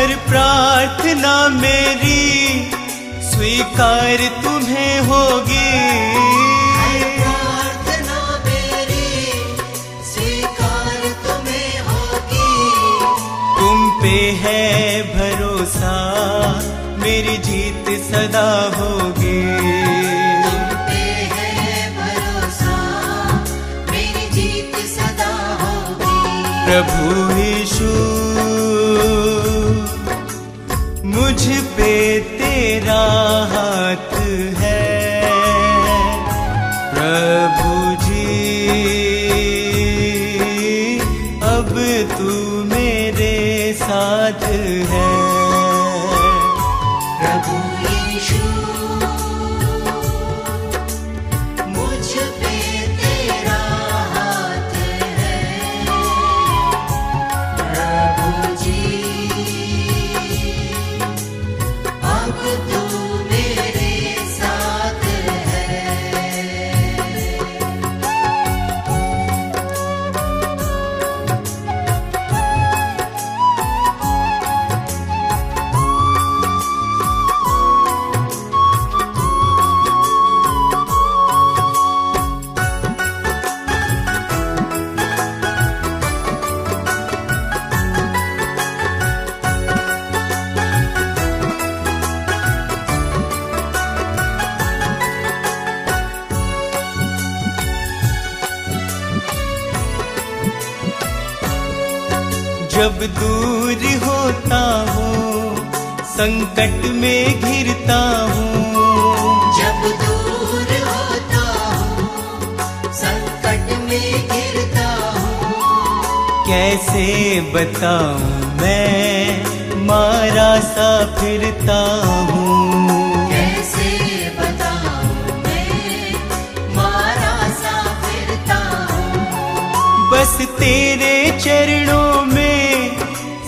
हर प्रार्थना मेरी स्वीकार तुम्हें होगी। हर प्रार्थना मेरी स्वीकार तुम्हें होगी। तुम पे है भरोसा मेरी जीत सदा होगी। तुम पे है भरोसा मेरी जीत सदा होगी। प्रभु यीशु मुझ पे तेरा हाथ है। प्रभु जी अब तू मेरे साथ है। प्रभु यीशु मुझ पे तेरा हाथ है। प्रभु जी अब तू मेरे साथ है। जब दूर होता हूँ संकट में घिरता हूँ। जब दूर होता हूँ संकट में गिरता हूँ। कैसे बताऊँ मैं मारा सा फिरता हूँ। कैसे बताऊँ मैं मारा सा फिरता हूँ। बस तेरे चरणों में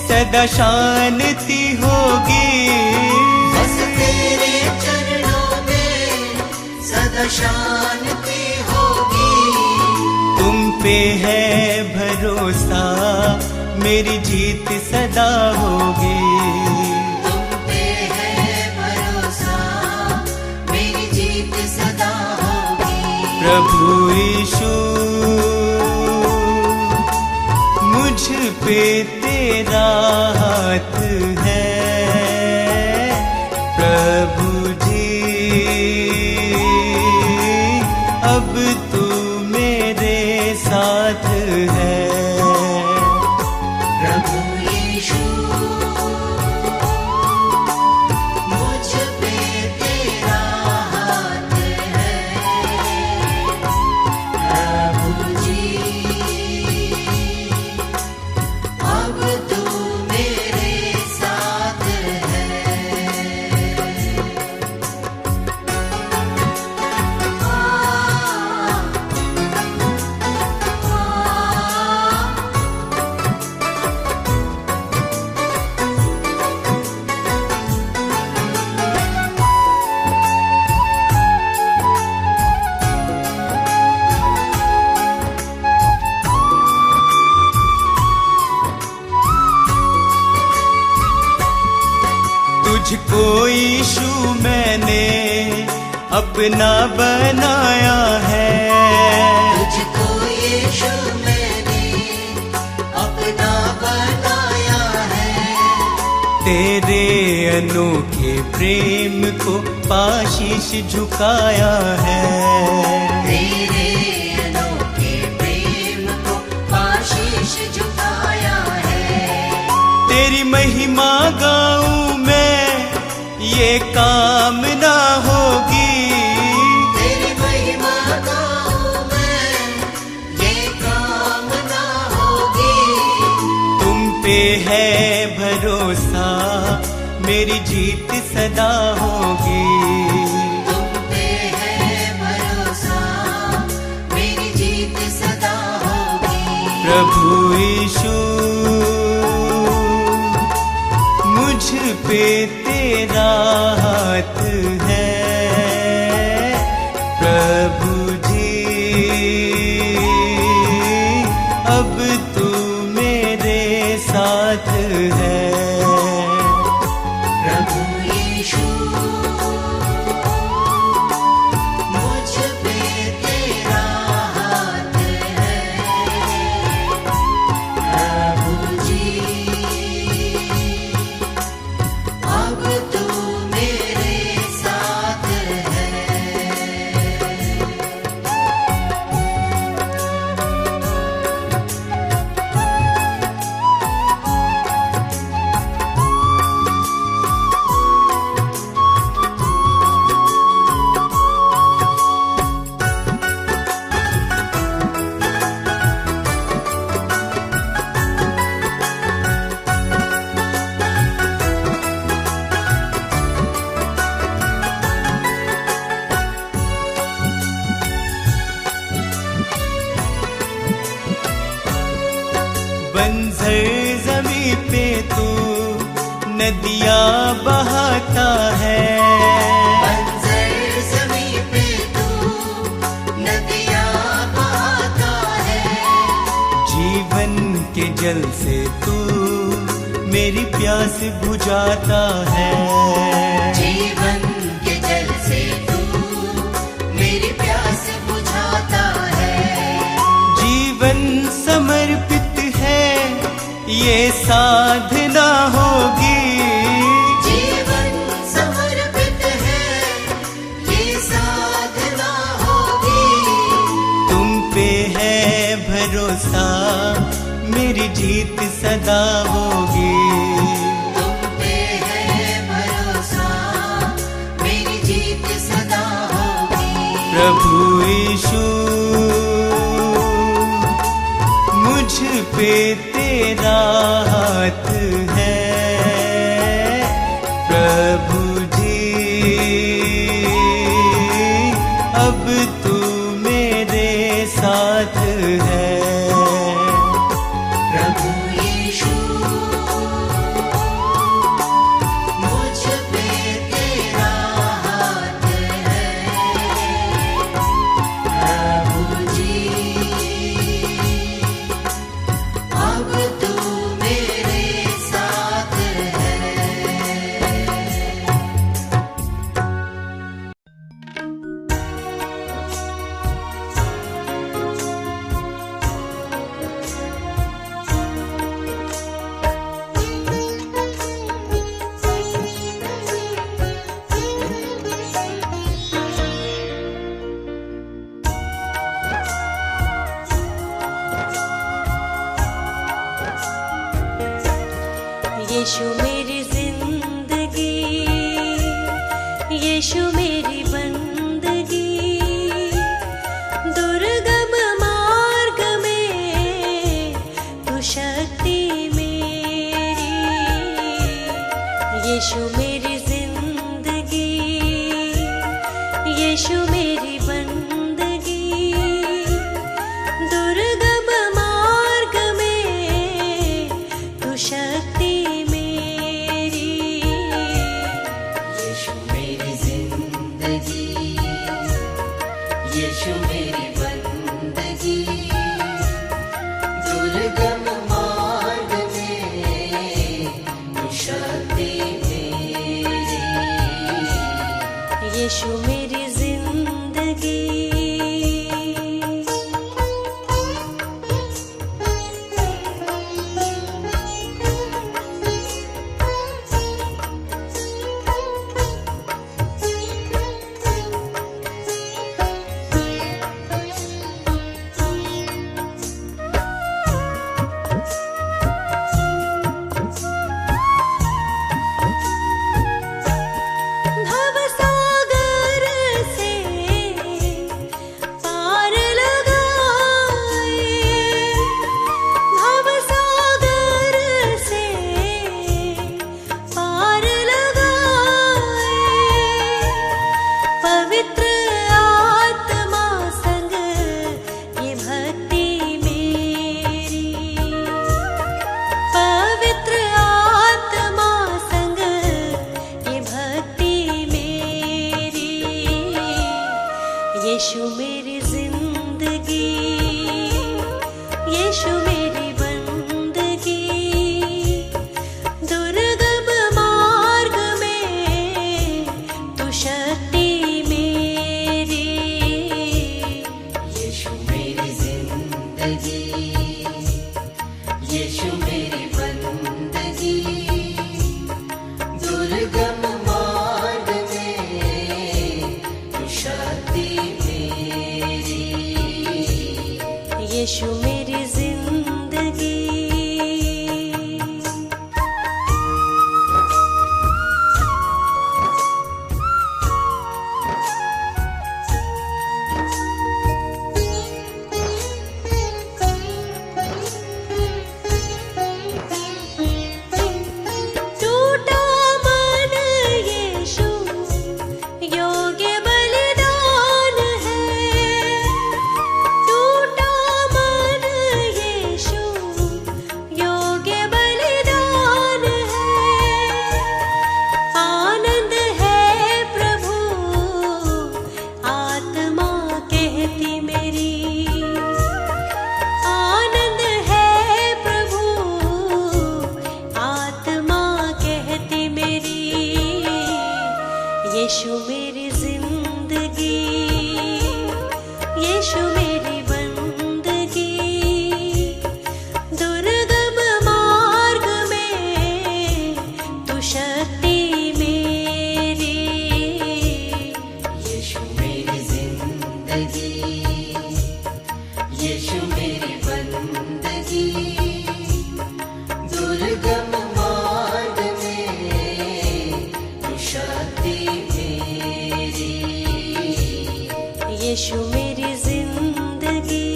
सदा शांति होगी। बस तेरे चरणों में सदा शांति होगी। तुम पे है भरोसा मेरी जीत सदा होगी। तुम पे है भरोसा मेरी जीत सदा होगी। प्रभु यीशु मुझ पे तेरा हाथ है। प्रभु जी अब तू मेरे साथ है। प्रभु यीशु मुझ पे तेरा हाथ है। प्रभु जी अब तू मेरे साथ है। तुझको यीशु मैंने अपना बनाया है। तुझको यीशु मैंने अपना बनाया है। तेरे अनोखे प्रेम को पाशीश झुकाया है। तेरे अनोखे प्रेम को आशीष झुकाया है। तेरी महिमा गाऊं मैं ये कामना होगी। तेरी महिमा गाऊं मैं ये कामना होगी। तुम पे है भरोसा मेरी जीत सदा होगी। तुम पे है भरोसा मेरी जीत सदा होगी। प्रभु यीशु मुझ पे तेरा हाथ है। प्रभु जी अब तू मेरे साथ है। जमी पे तू नदियाँ बहाता है। बंजर ज़मीं पे तू नदियाँ बहाता है। जीवन के जल से तू मेरी प्यास बुझाता है। जीवन के जल से तू मेरी प्यास बुझाता है। जीवन समर्पित है ये साधना होगी। जीवन समर्पित है ये साधना होगी। तुम पे है भरोसा मेरी जीत सदा होगी। तुम पे है भरोसा मेरी जीत सदा होगी। प्रभु यीशु मुझ पे तेरा हाथ है। प्रभु जी अब तू मेरे साथ है। प्रभु यीशु मुझ पे तेरा हाथ है। प्रभु जी अब तू मेरे साथ है। यीशु मेरी जिंदगी, यीशु मेरी बंदगी, दुर्गम मार्ग में तू शक्ति मेरी। यीशु मेरी जिंदगी, यीशु मेरी बंदगी, दुर्गम मार्ग में तू शक्ति मेरी। यीशु मेरी जिंदगी, यीशु मेरी बंदगी, दुर्गम मार्ग में तू शक्ति मेरी। दुर्गम मार्ग में तू शक्ति मेरी। यीशु मेरी जिंदगी।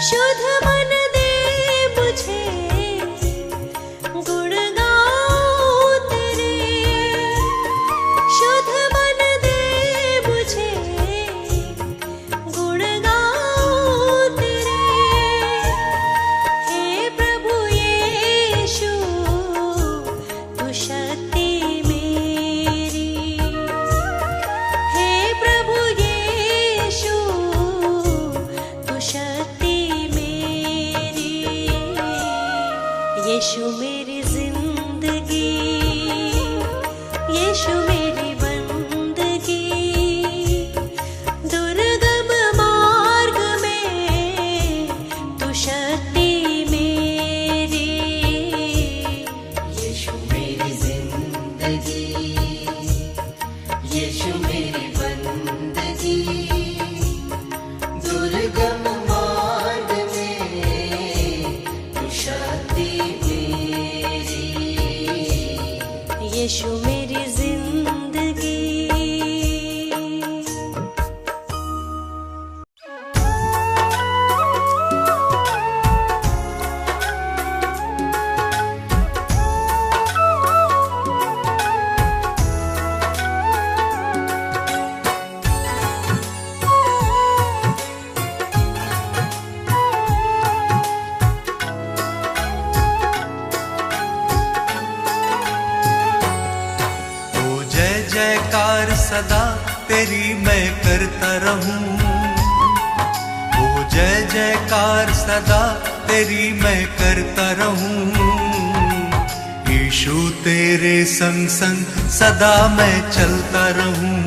शुद्ध मन दे मुझे, गुण गाऊं तेरे। शुद्ध मन दे मुझे, गुण गाऊं तेरे। हे प्रभु यीशु तू शक्ति मेरी। हे प्रभु यीशु तू शक्ति। यीशु मेरी जिंदगी, यीशु मेरी बंदगी। दुर्गम मार्ग में तू शक्ति मेरी। यीशु मेरी जिंदगी, यीशु मेरी बंदगी। दुर्गम मार्ग में तू शक्ति मेरी। यीशु मेरी जिंदगी। जयकार सदा तेरी मैं करता रहूं। ओ जय जयकार सदा तेरी मैं करता रहूं। यीशु तेरे संग संग सदा मैं चलता रहूं।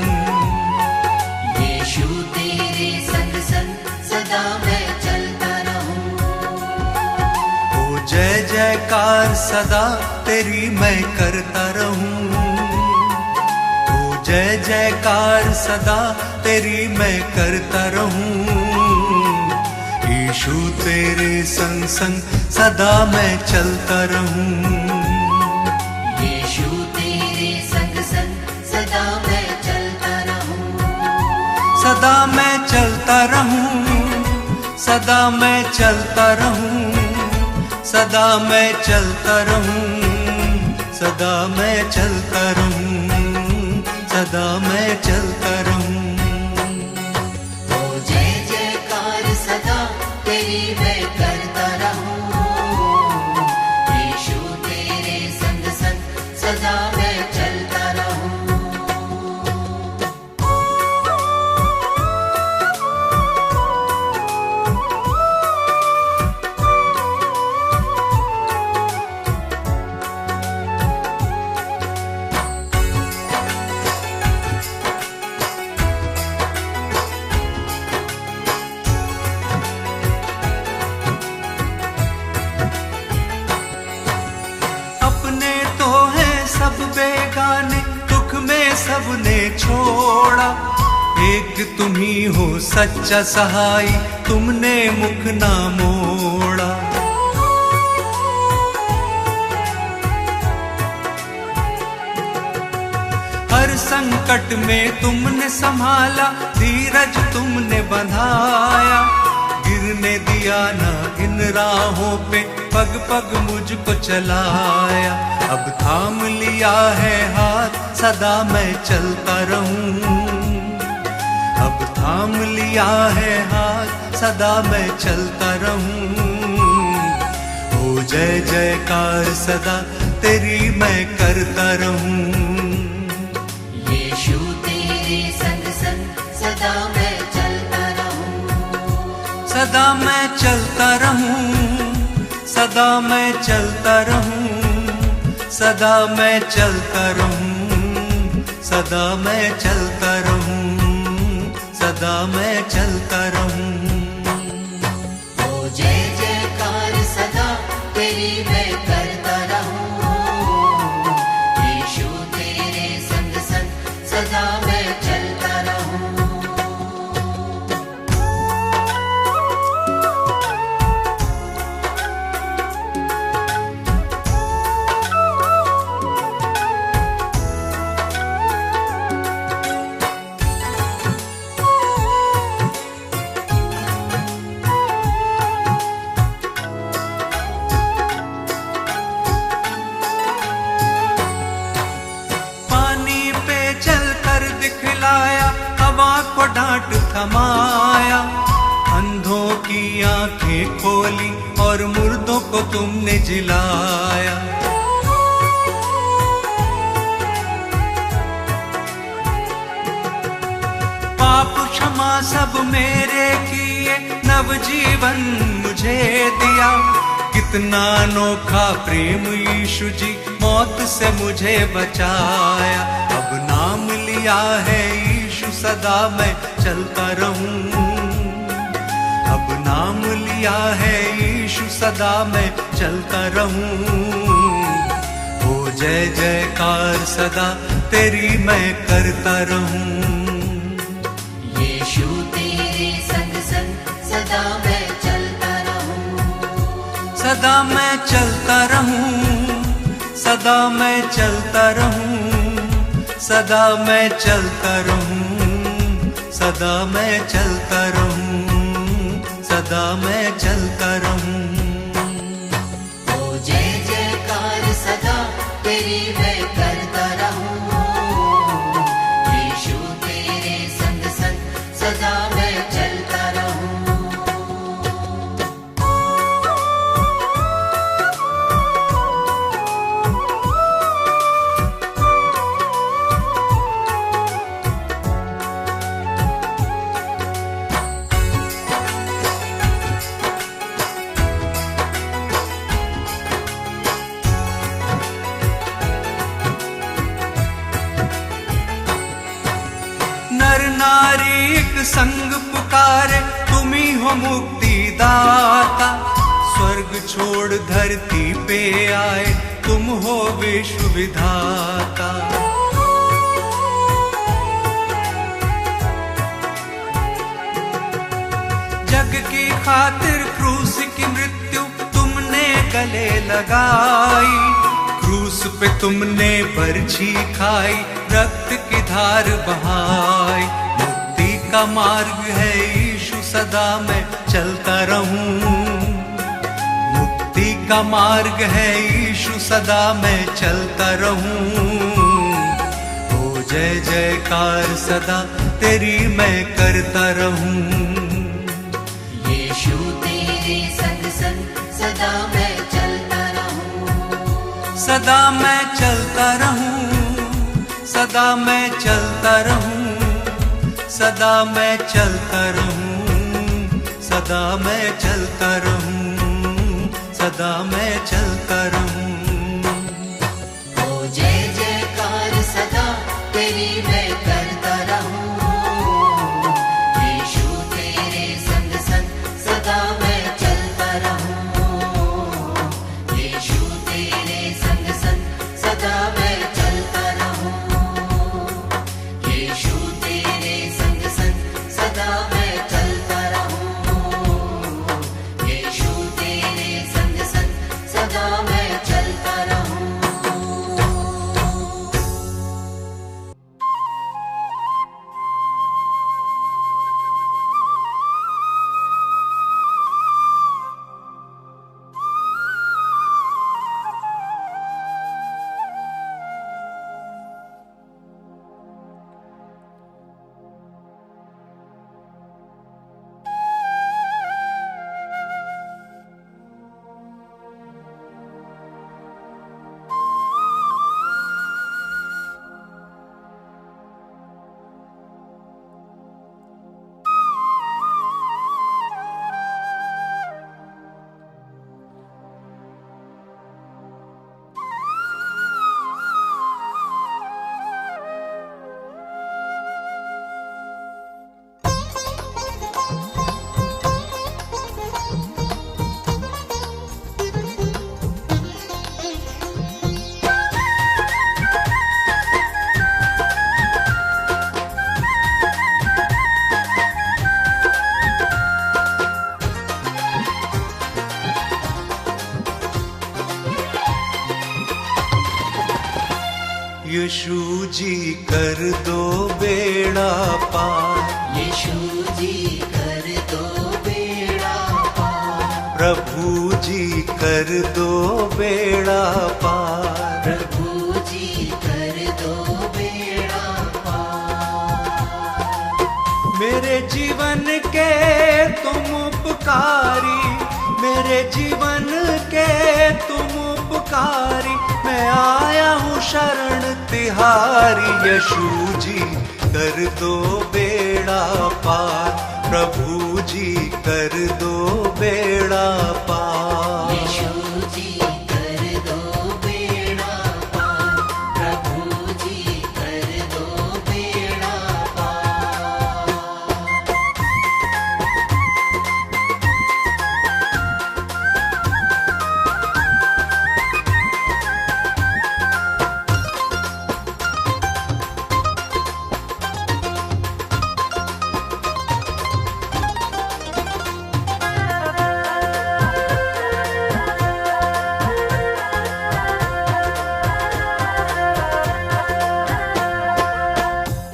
यीशु तेरे संग संग सदा मैं चलता रहूं। ओ जय जयकार सदा तेरी मैं करता रहूं। जय जयकार सदा तेरी मैं करता रहूं। यीशु तेरे संग संग सदा मैं चलता रहूं। यीशु तेरे संग संग सदा मैं चलता रहूं। सदा मैं चलता रहूं। सदा मैं चलता रहूं। सदा मैं चलता रहूं। सदा मैं चलता रहूं। सदा मैं चलता रहूं। ओ जय जयकार सदा तेरी मैं करता रहूं। यीशु तेरे संग संग सदा मैं चलता रहूं। सब बेगाने दुख में सबने छोड़ा। एक तुम ही हो सच्चा सहाय, तुमने मुख ना मोड़ा। हर संकट में तुमने संभाला, धीरज तुमने बंधाया। गिरने दिया ना इन राहों पे, पग पग मुझको चलाया। अब थाम लिया है हाथ, सदा मैं चलता रहूं। अब थाम लिया है हाथ, सदा मैं चलता रहूं। ओ जय जयकार सदा तेरी मैं करता रहूं। यीशु तेरे संग संग सदा मैं चलता रहूं। सदा मैं चलता रहूं। सदा मैं चलता रहूं। सदा मैं चलता रहूं। सदा मैं चलता रहूं, सदा मैं चलता रहूं। ओ जय जयकार सदा तेरी मैं करता रहूं, यीशु तेरे संग संग सदा मैं चलता रहूं। हवा को डांट थमाया, अंधों की आंखें खोली और मुर्दों को तुमने जिलाया। पाप क्षमा सब मेरे किए, नवजीवन मुझे दिया। कितना अनोखा प्रेम यीशु जी, मौत से मुझे बचाया। अब नाम लिया है यीशु, सदा मैं चलता रहूं। अब नाम लिया है यीशु, सदा मैं चलता रहूं। ओ जय जयकार सदा तेरी मैं करता रहूं। यीशु तेरे संग संग सदा मैं चलता रहूं, सदा मैं चलता रहूं, सदा मैं चलता रहूं, सदा मैं चलता रहूं, सदा मैं चलता रहूं, सदा मैं चलता रहूं। ओ जय जयकार सदा तेरी मैं करता रहूं, यीशु तेरे संग संग सदा मैं चलता रहूं। नर नारी एक संग पुकारे, तुम ही हो मुक्ति दाता। स्वर्ग छोड़ धरती पे आए, तुम हो विश्व विधाता। जग की खातिर क्रूस की मृत्यु तुमने गले लगाई। क्रूस पे तुमने बरछी खाई, रक्त की धार बहाई। मुक्ति का मार्ग है यीशु, सदा मैं चलता रहूं। मुक्ति का मार्ग है यीशु, सदा मैं चलता रहूं। ओ जय जयकार सदा तेरी मैं करता रहूं। यीशु तेरे संग संग सदा मैं चलता रहूं, सदा मैं चलता रहूं, सदा मैं चलता रहूं, सदा मैं चलता रहूं, सदा मैं चलता रहूं, सदा मैं चलता रहूं। ओ जय जयकार सदा तेरी मैं करता रहूं, यीशु तेरे संग संग सदा मैं चलता रहूं, यीशु तेरे संग संग सदा मैं चलता रहूं, यीशु तेरे संग संग सदा मैं चलता रहूं, यीशु तेरे संग संग सदा मैं चलता रहूं। यीशु जी कर दो बेड़ा पार, यीशु जी कर दो बेड़ा पार, प्रभु जी कर दो बेड़ा पार, प्रभु जी कर दो बेड़ा पार। मेरे जीवन के तुम उपकारी, मेरे जीवन के तुम उपकारी, मैं आया हूँ शरण तिहारी। यीशु जी कर दो बेड़ा पार, प्रभु जी कर दो बेड़ा पार। यीशु जी कर दो बेड़ा पार, प्रभु जी कर दो बेड़ा पार।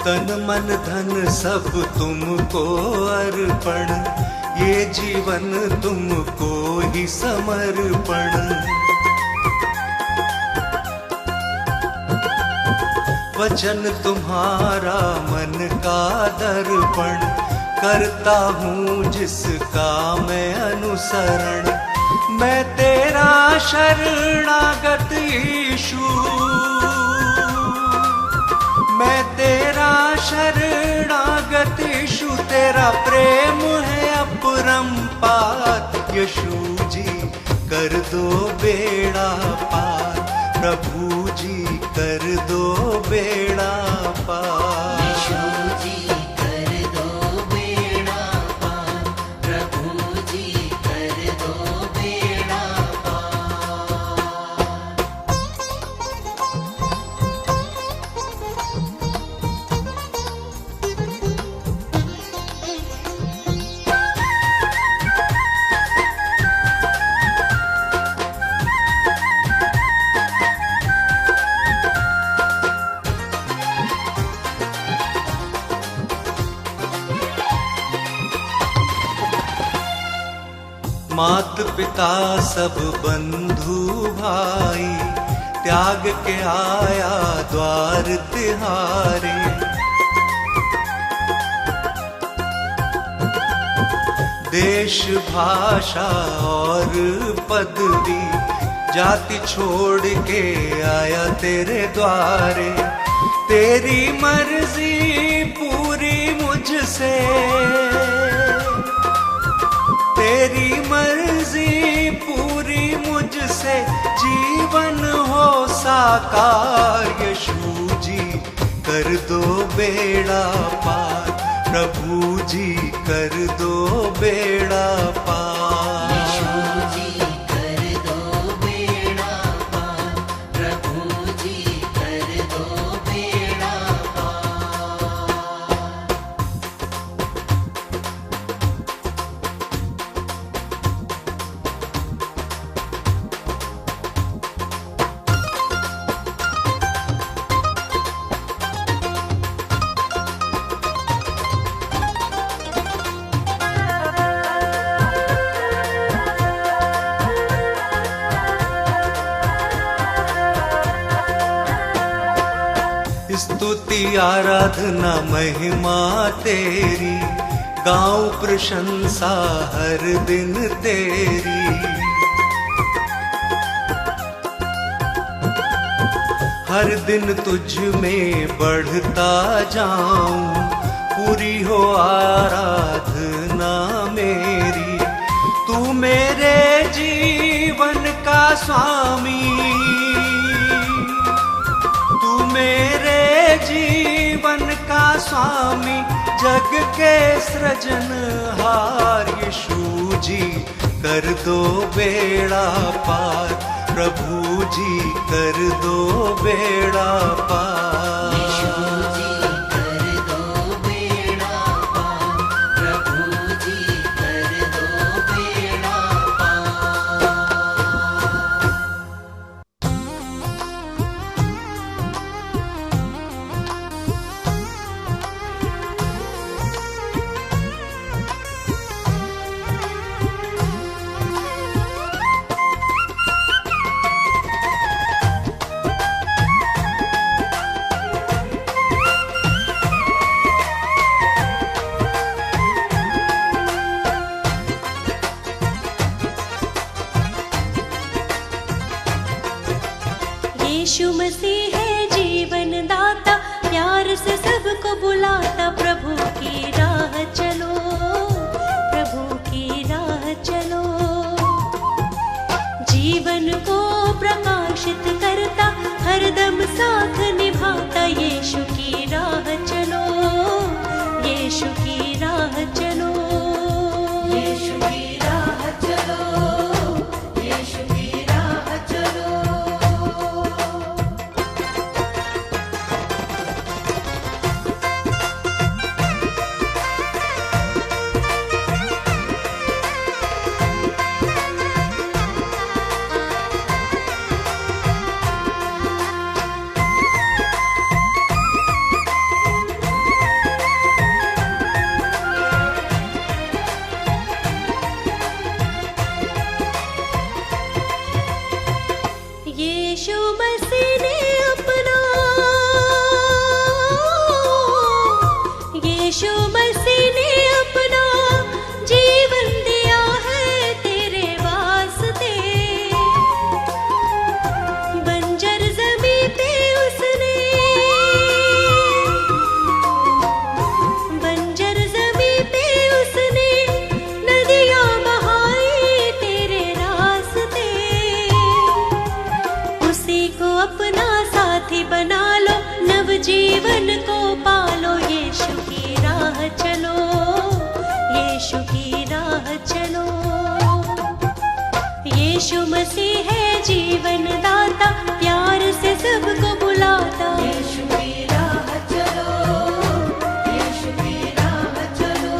तन मन धन सब तुमको अर्पण, ये जीवन तुमको ही समर्पण। वचन तुम्हारा मन का दर्पण, करता हूँ जिसका मैं अनुसरण। मैं तेरा शरणागत यीशु, मैं तेरा शरणागत यीशु, तेरा प्रेम है अपरंपार। यीशु जी कर दो बेड़ा पार, प्रभु जी कर दो बेड़ा पार। यीशु जी कर दो बेड़ा पार, प्रभु जी कर दो बेड़ा पार। मात पिता सब बंधु भाई, त्याग के आया द्वार तिहारे। देश भाषा और पदवी, जाति छोड़ के आया तेरे द्वारे। तेरी मर्जी पूरी मुझसे, तेरी मर्जी पूरी मुझसे, जीवन हो साकार। यीशु जी कर दो बेड़ा पार, प्रभु जी कर दो बेड़ा पार। यीशु जी कर दो बेड़ा पार, प्रभु जी कर दो बेड़ा पार। स्तुति आराधना महिमा तेरी, गाऊं प्रशंसा हर दिन तेरी। हर दिन तुझ में बढ़ता जाऊं, पूरी हो आराधना मेरी। तू मेरे जीवन का स्वामी, तू मेरे जीवन का स्वामी, जग के सृजनहार। यीशु जी कर दो बेड़ा पार, प्रभु जी कर दो बेड़ा पार। यीशु जी कर दो बेड़ा पार, प्रभु जी कर दो बेड़ा पार। सबको बुलाता, प्रभु की राह चलो, प्रभु की राह चलो। जीवन को प्रकाशित करता, हरदम साथ निभाता, यीशु की राह चलो, यीशु की राह चलो, यीशु की राह चलो, यीशु की राह चलो। यीशु मसीह ने अपना, यीशु मसीह ने अपना जीवन दिया है तेरे वास्ते। बंजर ज़मीं पे उसने, बंजर ज़मीं पे उसने नदियाँ बहाई तेरे रास्ते। उसी को अपना साथी बना लो, नवजीवन को पालो, यीशु की राह चलो, यीशु की राह चलो। यीशु मसीह है जीवन दाता, प्यार से सबको बुलाता, यीशु की राह चलो, यीशु की राह चलो।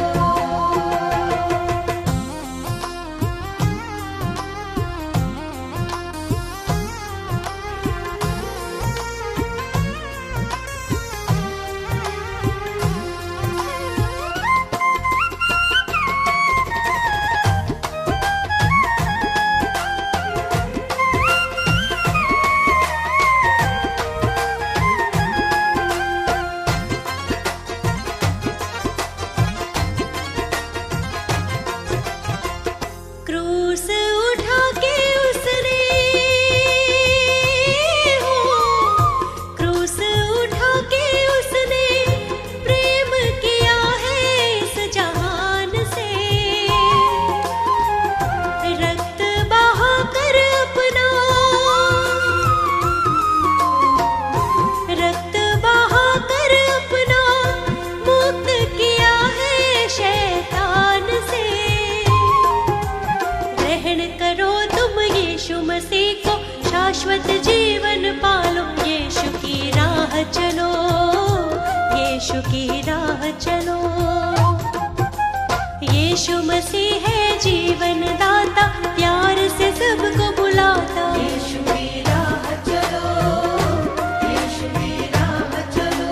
क्रूस उठा के उसने, हो क्रूस उठा के उसने प्रेम किया है इस जहान से। रक्त बहा कर अपना, रक्त बहा कर अपना मुक्त किया है शैतान से। ग्रहण करो तुम यीशु मसीह को, शाश्वत जीवन पालो, यीशु की राह चलो, यीशु की राह चलो। यीशु मसीह है जीवन दाता, प्यार से सबको बुलाता, यीशु की राह चलो, यीशु की राह चलो।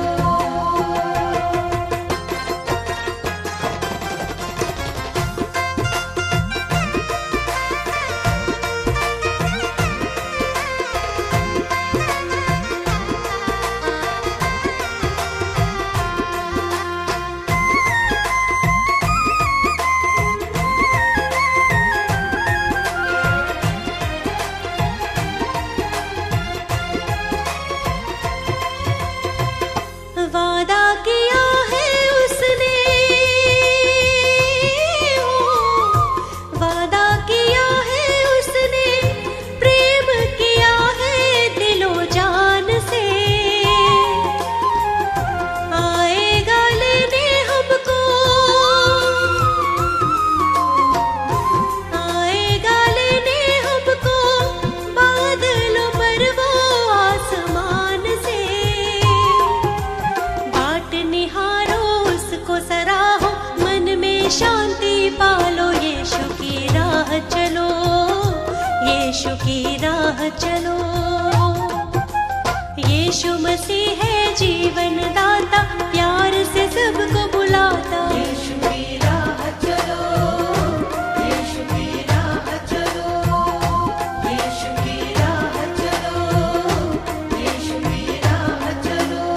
वादा किया है उसने, हो वादा किया है उसने, प्रेम किया है दिलो जान से। आएगा लेने हमको, आएगा लेने हमको, बादलों पर वो आसमान से। बाट निहारो उसको सराहो, मन में शांति पालो, यीशु की राह चलो, यीशु की राह चलो। यीशु मसीह है जीवन दाता, प्यार से सबको बुलाता, यीशु की राह चलो, यीशु की राह चलो, यीशु की राह चलो, यीशु की राह चलो।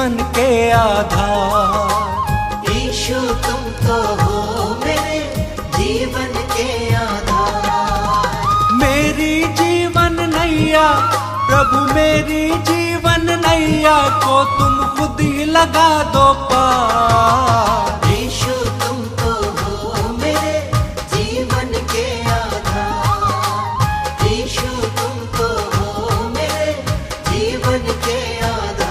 जीवन के आधार। यीशु तुम तो हो मेरे जीवन के आधार। मेरी जीवन नैया प्रभु, मेरी जीवन नैया को तुम खुद ही लगा दो पार। यीशु तुम तो हो मेरे जीवन के आधार। यीशु तुम तो हो मेरे जीवन के आधार।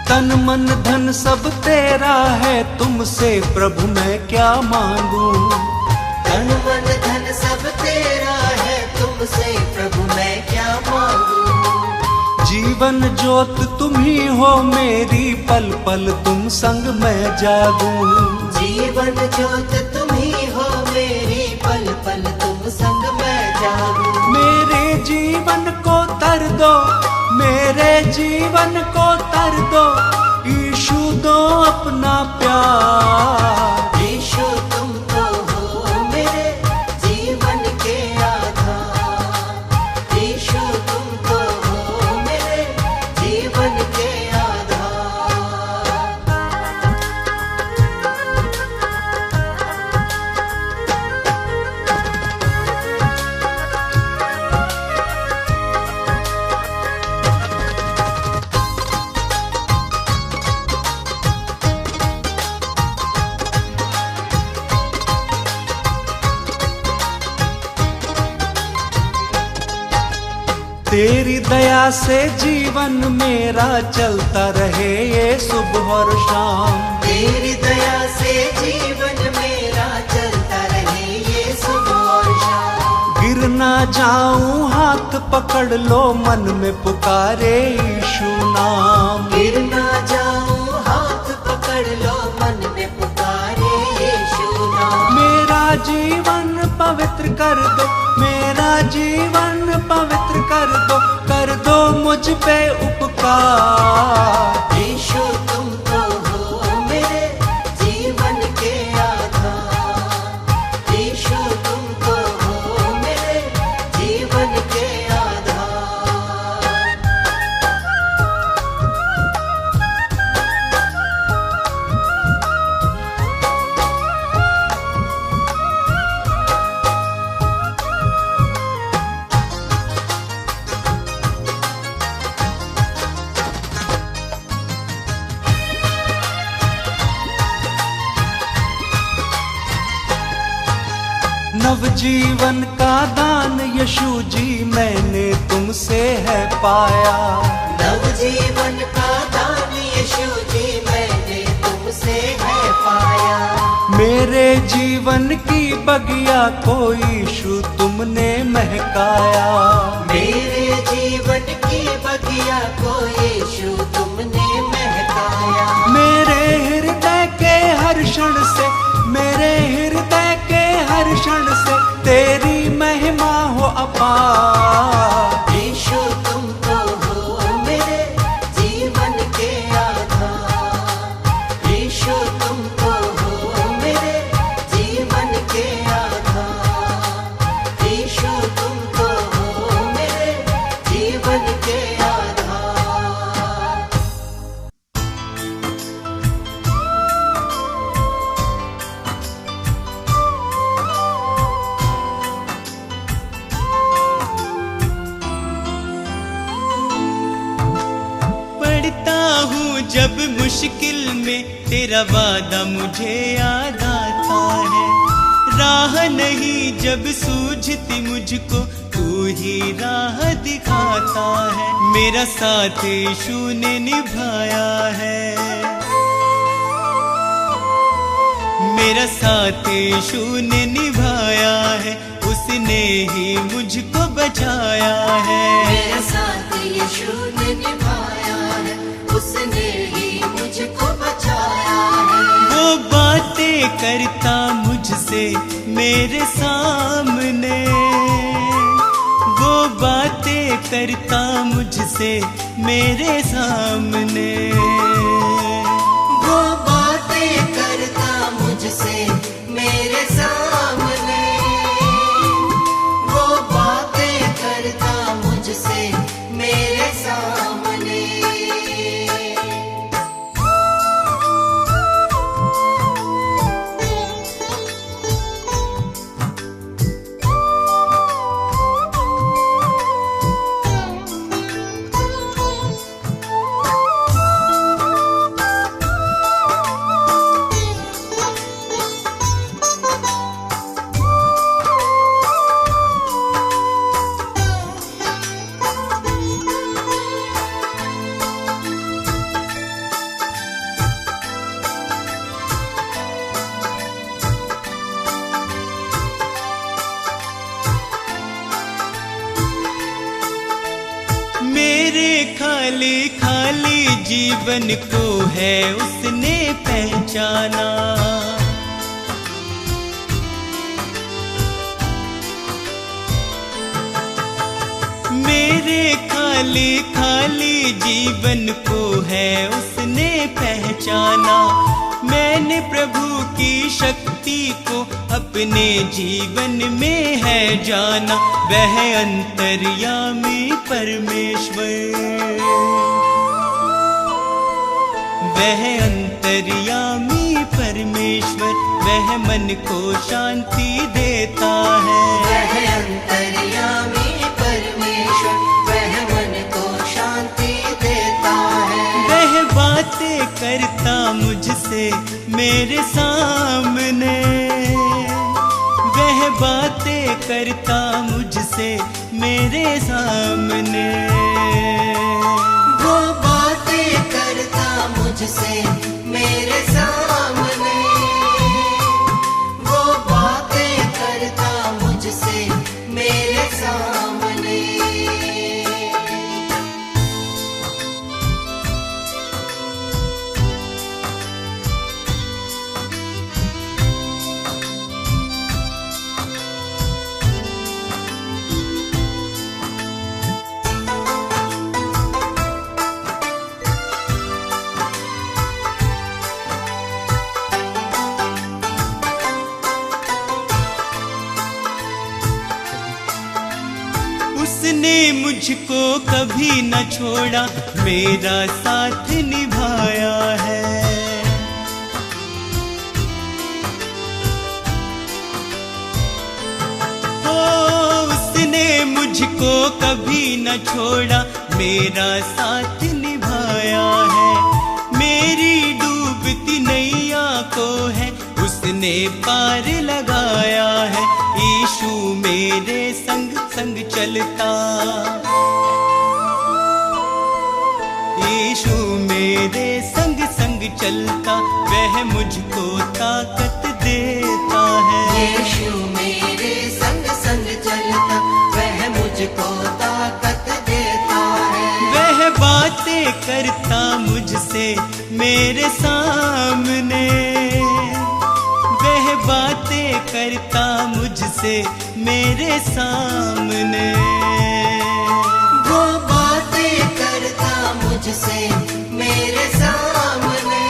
तन मन धन सब तेरा है, तुमसे प्रभु मैं क्या मांगू। तन मन धन सब तेरा है, तुमसे प्रभु मैं क्या मांगू। जीवन ज्योत तुम ही हो मेरी, पल पल तुम संग मैं जागू। जीवन ज्योत तुम ही हो मेरी, पल पल तुम संग मैं जागू। मेरे जीवन को तर दो, मेरे जीवन को तर दो, यीशु दो अपना प्यार। यीशु तुम तो हो मेरे जीवन के आधार। यीशु तुम तो हो मेरे जीवन के आधार। तेरी दया से जीवन मेरा चलता रहे ये सुबह और शाम। तेरी दया से जीवन मेरा चलता रहे ये सुबह और शाम। गिर ना जाऊं हाथ पकड़ लो, मन में पुकारे यीशु नाम। गिर ना जाऊं हाथ पकड़ लो, मन में पुकारे यीशु नाम। मेरा जीवन पवित्र कर दो, मेरा जीवन पवित्र कर दो मुझ पे उपकार। यीशु तुम तो हो मेरे जीवन के आधार। यीशु तुम तो हो मेरे जीवन के आधार। नवजीवन का दान यीशु जी मैंने तुमसे है पाया। नवजीवन का दान यीशु जी मैंने तुमसे है पाया। मेरे जीवन की बगिया को यीशु तुमने महकाया। मेरे जीवन की बगिया को यीशु तुमने महकाया। मेरे हृदय के हर क्षण से, मेरे हृदय के हर क्षण से तेरी महिमा हो अपार। यीशु तुम तो हो मेरे जीवन के आधार। यीशु तुम तो हो मेरे जीवन के आधार। यीशु तुम तो हो मेरे जीवन के आधार। जब मुश्किल में तेरा वादा मुझे याद आता है। राह नहीं जब सूझती मुझको, तू ही राह दिखाता है। मेरा साथ यीशु ने निभाया है। मेरा साथ यीशु ने निभाया है, उसने ही मुझको बचाया है। मेरा साथ यीशु ने निभाया है, उसने ही मुझको बचाया है। वो बातें करता मुझसे मेरे सामने, वो बातें करता मुझसे मेरे सामने, वो बातें करता मुझसे मेरे सामने, वो बातें करता मुझसे मेरे सामने। मेरे खाली खाली जीवन को है उसने पहचाना, मेरे खाली खाली जीवन को है उसने पहचाना। मैंने प्रभु की शक्ति को अपने जीवन में है जाना, वह अंतर्यामी परमेश्वर, वह अंतर्यामी परमेश्वर, वह मन को शांति देता है, वह अंतर्यामी परमेश्वर, वह मन को शांति देता है। वह बातें करता मुझसे मेरे सामने, वह बातें करता मुझसे मेरे सामने, वो बातें करता मुझसे मेरे सामने, वो बातें करता मुझसे मेरे सामने। उसने मुझको कभी न छोड़ा, मेरा साथ निभाया है, ओ उसने मुझको कभी न छोड़ा, मेरा साथ निभाया है। मेरी डूबती नैया को है उसने पार लगाया है, यीशु मेरे संग संग चलता, यीशु मेरे संग संग चलता, वह मुझको ताकत देता है, यीशु मेरे संग संग चलता, वह मुझको ताकत देता है। वह बातें करता मुझसे मेरे सामने, वह बातें करता मुझसे मेरे सामने, वो बातें करता मुझसे मेरे सामने,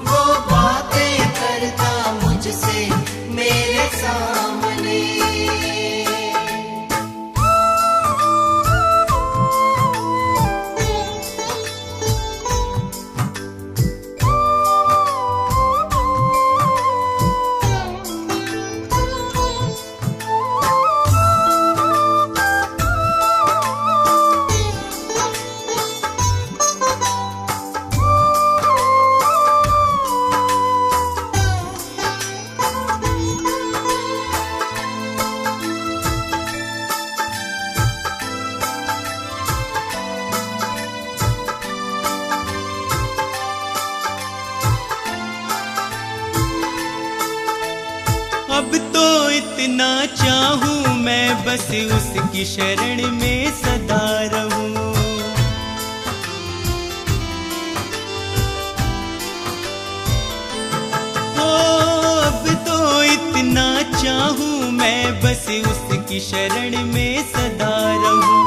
वो बातें करता मुझसे मेरे सामने। अब तो इतना चाहूं मैं बस उसकी शरण में सदा रहूं, बस उसकी शरण में सदा रहूं।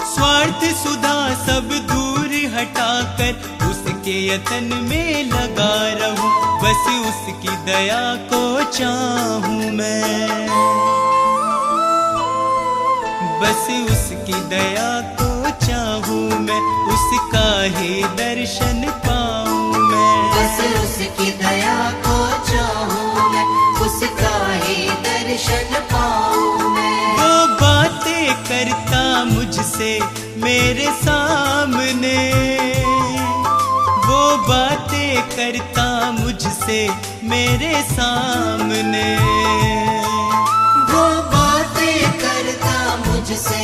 स्वार्थ सुधा सब दूर हटाकर उसके यतन में लगा रहूं। बस उसकी दया को चाहूं मैं, बस उसकी दया को चाहूं मैं, उसका ही दर्शन पाऊं मैं। बस उसकी दया को चाहूं मैं, उसका ही दर्शन पाऊं मैं। वो बातें करता मुझसे मेरे सामने, वो बातें करता मुझसे मेरे सामने। वो बातें करता मुझसे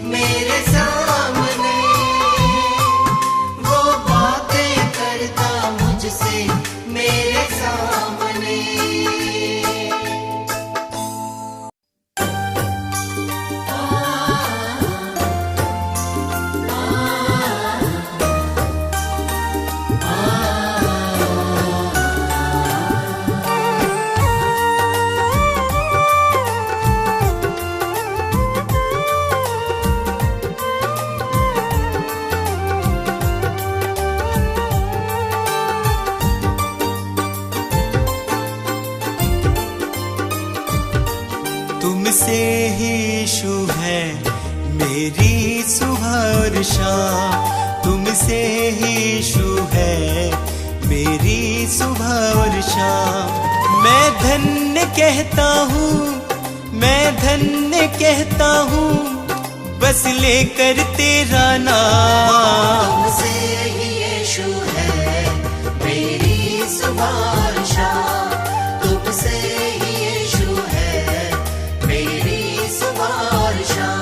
मेरे सामने, वो बातें करता मुझसे मेरे सामने। तुमसे ही यीशु है मेरी सुबह और शाम, तुमसे ही यीशु है मेरी सुबह और शाम। मैं धन्य कहता हूँ, मैं धन्य कहता हूँ, बस लेकर तेरा नाम। तुमसे ही यीशु है मेरी सुबह और शाम, तुमसे ही यीशु है मेरी सुबह और शाम।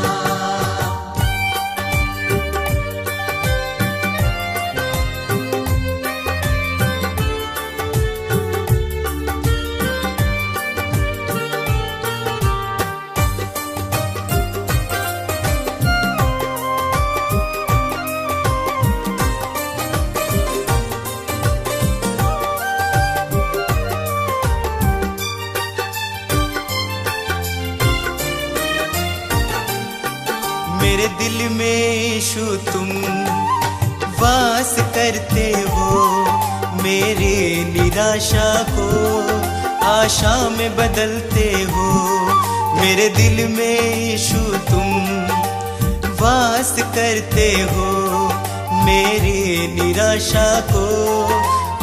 मेरे दिल में यीशु तुम वास करते हो, मेरी निराशा को आशा में बदलते हो। मेरे दिल में यीशु तुम वास करते हो, मेरी निराशा को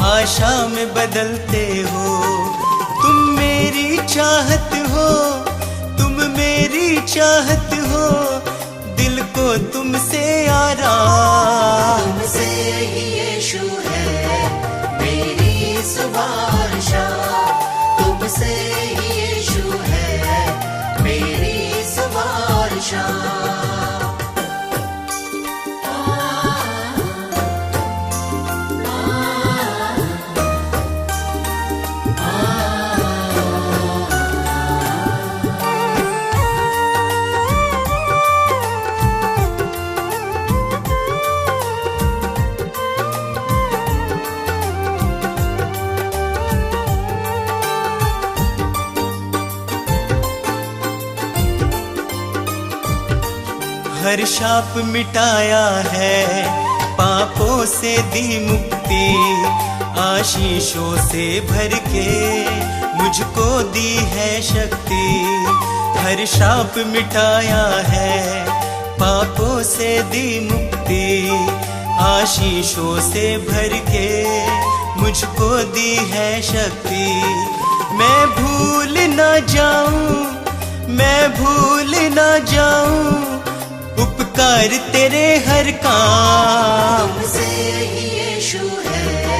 आशा में बदलते हो। तुम मेरी चाहत हो, तुम मेरी चाहत हो, दिल को तुमसे आराम। तुमसे ही यीशु है मेरी सुबह और शाम, तुमसे ही यीशु है मेरी सुबह और शाम। हर शाप मिटाया है, पापों से दी मुक्ति, आशीषों से भर के मुझको दी है शक्ति। हर शाप मिटाया है, पापों से दी मुक्ति, आशीषों से भर के मुझको दी है शक्ति। मैं भूल ना जाऊं, मैं भूल ना जाऊं उपकार तेरे हर काम। तुमसे ही यीशु है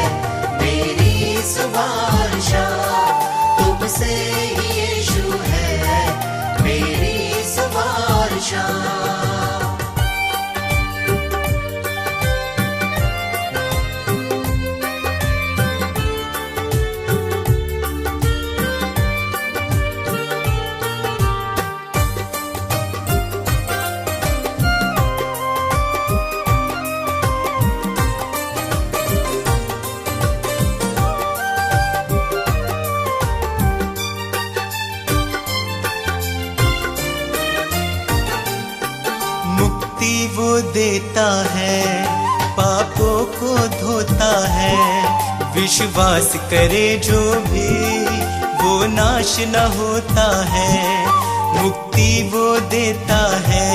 मेरी सुबह और शाम, तुमसे ही यीशु है मेरी सुबह और शाम। देता है, पापों को धोता है। विश्वास करे जो भी वो नाश न होता है। मुक्ति वो देता है,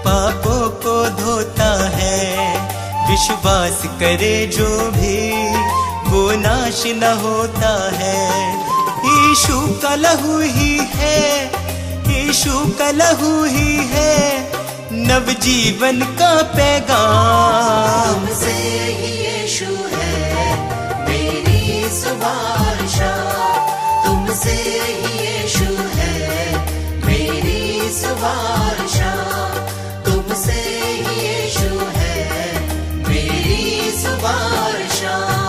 पापों को धोता है। विश्वास करे जो भी वो नाश न होता है। यीशु का लहू ही है, यीशु का लहू ही है नवजीवन का पैगाम। तुमसे ही यीशु है मेरी सुबह शाम, तुमसे ही यीशु है मेरी सुबह शाम, तुमसे ही यीशु है मेरी सुबह शाम।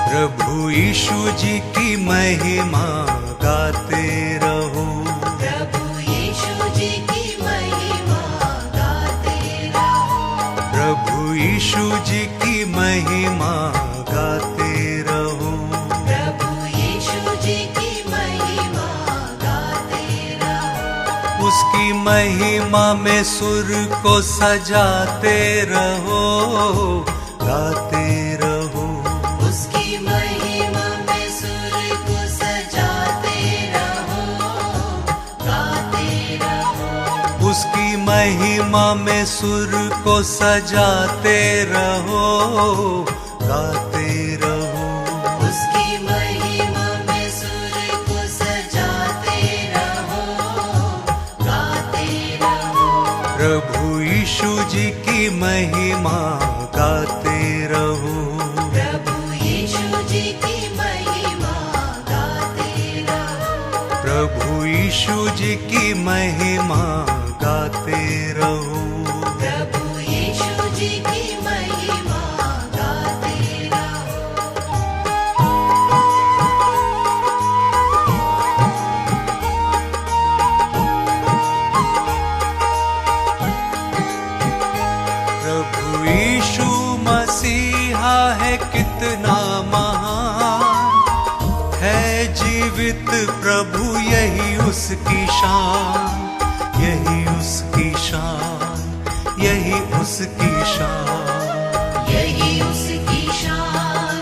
प्रभु यीशु जी की महिमा गाते रहो, प्रभु यीशु जी की महिमा गाते रहो, प्रभु यीशु जी की महिमा गाते रहो, प्रभु यीशु जी की महिमा गाते रहो। उसकी महिमा में सुर को सजाते रहो, गाते रहो। उसकी महिमा में सुर को सजाते रहो, गाते रहो। उसकी महिमा में सुर को सजाते रहो, गाते रहो। उसकी महिमा में सुर को सजाते रहो, गाते रहो। प्रभु यीशु जी की महिमा गाते रहो, प्रभु यीशु जी की महिमा गाते रहो, प्रभु यीशु जी की महिमा गाते रहो। प्रभु यीशु जी की महिमा गाते रहो। प्रभु यीशु मसीहा है कितना महान, है जीवित प्रभु यही उसकी शान, यही उसकी शान, यही उसकी शान। यही उसकी शान,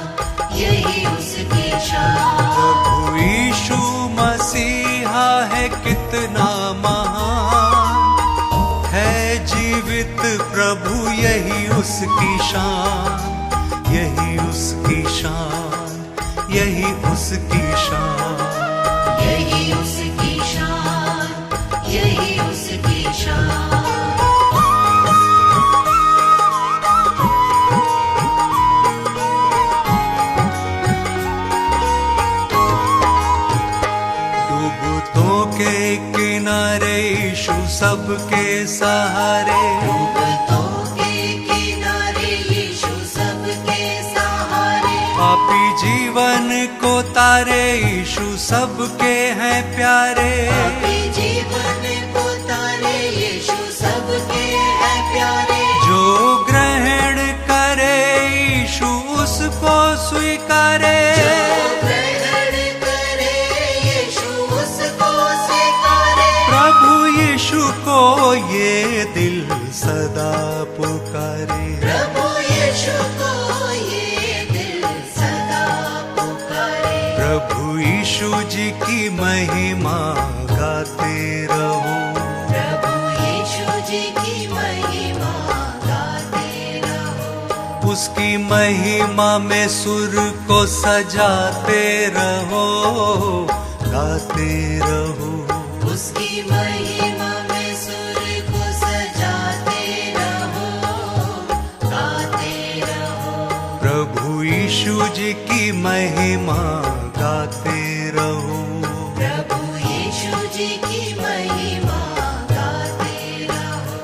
यही उसकी शान। प्रभु यीशु मसीहा है कितना महान, है जीवित प्रभु यही उसकी शान, यही उसकी शान, यही उसकी शान। यही उसकी शान, यही उसकी शान। डूबतों के किनारे यीशु सबके सहारे, डूबतों के किनारे यीशु सबके सहारे। पापी जीवन को तारे यीशु सबके हैं प्यारे। पापी जीवन को तारे यीशु सबके हैं प्यारे। जो ग्रहण करे यीशु उसको स्वीकारे, ग्रहण करे यीशु उसको स्वीकारे। प्रभु यीशु को ये दिल सदा पुकारे। प्रभु यीशु को ये दिल सदा पुकारे। प्रभु यीशु जी की महिमा गाते रहो, प्रभु यीशु जी की महिमा गाते रहो। उसकी महिमा में सुर को सजाते रहो, गाते रहो। उसकी महिमा में सुर को सजाते रहो, गाते रहो। प्रभु यीशु जी की महिमा गाते रहो, प्रभु यीशु जी की महिमा गाते रहो।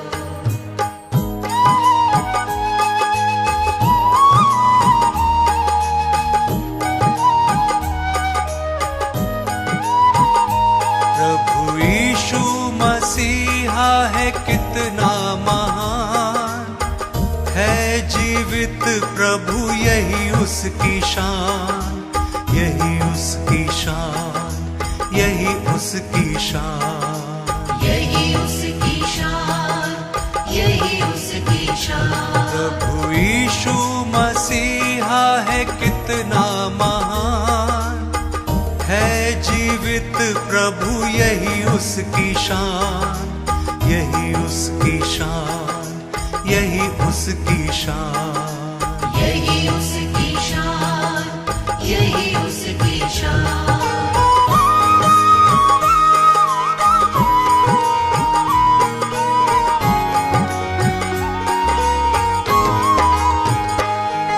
प्रभु यीशु कितना महान है जीवित प्रभु यही उसकी शान, यही उसकी शान, यही उसकी शान, यही उसकी शान, यही उसकी शान। प्रभु यीशु मसीहा है कितना महान, है जीवित प्रभु यही उसकी शान, यही उसकी शान, यही उसकी शान, यही उसकी शान, यही उसकी शान।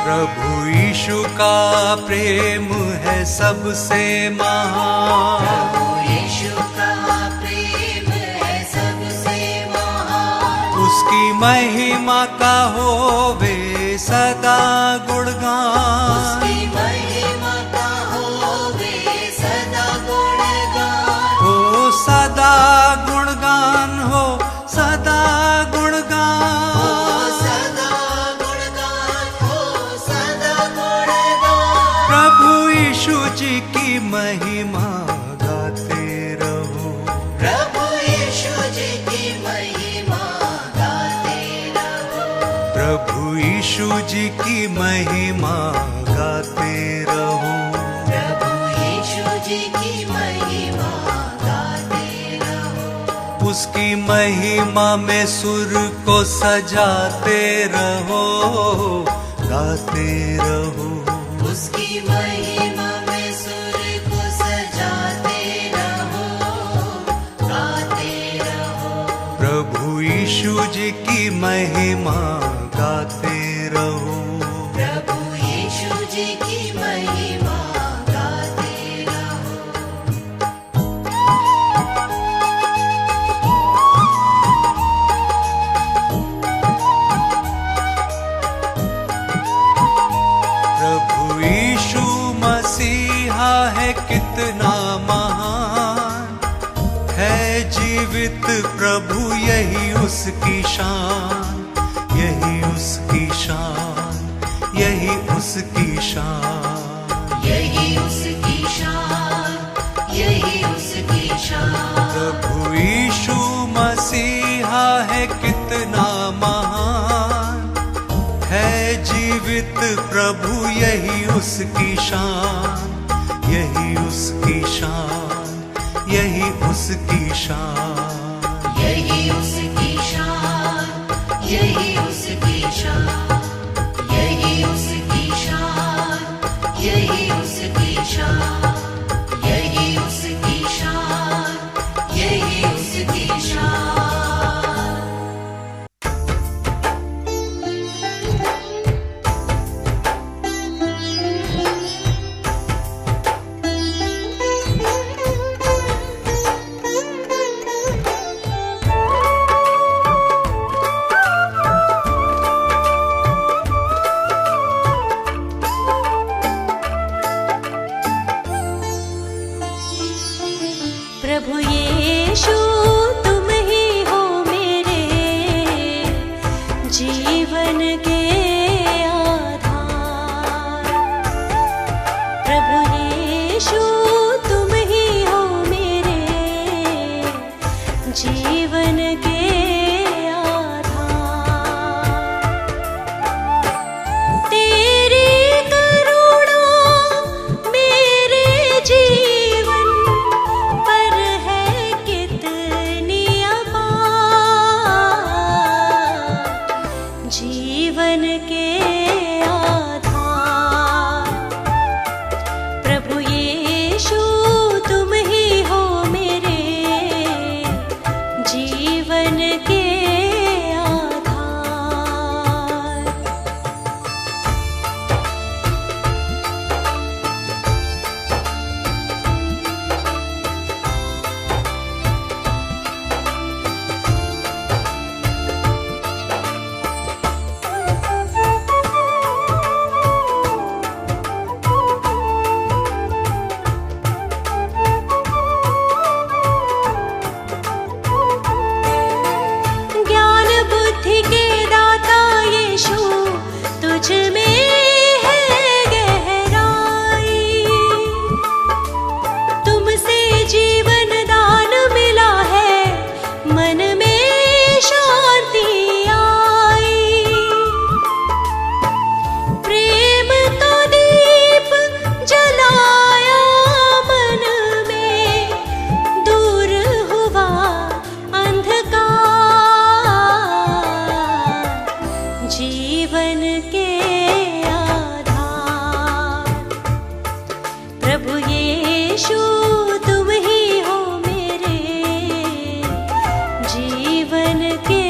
प्रभु यीशु का प्रेम है सबसे महान, प्रभु यीशु का प्रेम है सबसे महान। उसकी महिमा का होवे सदा गुणगान, उसकी महिमा का होवे सदा गुणगान, हो सदा गुणगान, हो सदा गुणगान, सदा गुणगान, हो सदा गुणगान। प्रभु यीशु जी की महिमा गाते रहो, प्रभु यीशु जी की महिमा गाते रहो, प्रभु यीशु जी की महिमा गाते रहो। प्रभु यीशु जी की महिमा गाते रहो, उसकी महिमा में सुर को सजाते रहो, गाते रहो। उसकी महिमा में सुर को सजाते रहो, गाते रहो। प्रभु यीशु जी की महिमा गाते रहो, प्रभु यीशु जी की महिमा गाते रहो। प्रभु यीशु मसीहा है कितना महान, है जीवित प्रभु यही उसकी शान, यही उसकी शान, यही उसकी शान, यही उसकी शान, यही उसकी शान। प्रभु यीशु मसीहा है कितना महान, है जीवित प्रभु यही उसकी शान, यही उसकी शान, यही उसकी शान, यही उसकी शान, यही उसकी शान, यही उसकी शान, यही उसकी शान, यही उसकी शान, यही उसकी शान। प्रभु यीशु तुम ही हो मेरे जीवन के आधार, प्रभु यीशु तुम ही हो मेरे जीवन के आधार। तेरी करुणा मेरे जीवन पर है कितनी अपार, जीवन के आधार। प्रभु यीशु तुम ही हो मेरे जीवन के जीवन के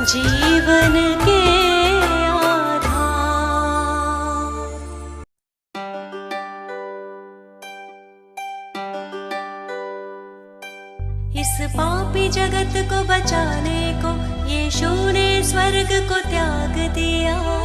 जीवन के आधार। इस पापी जगत को बचाने को यीशु ने स्वर्ग को त्याग दिया।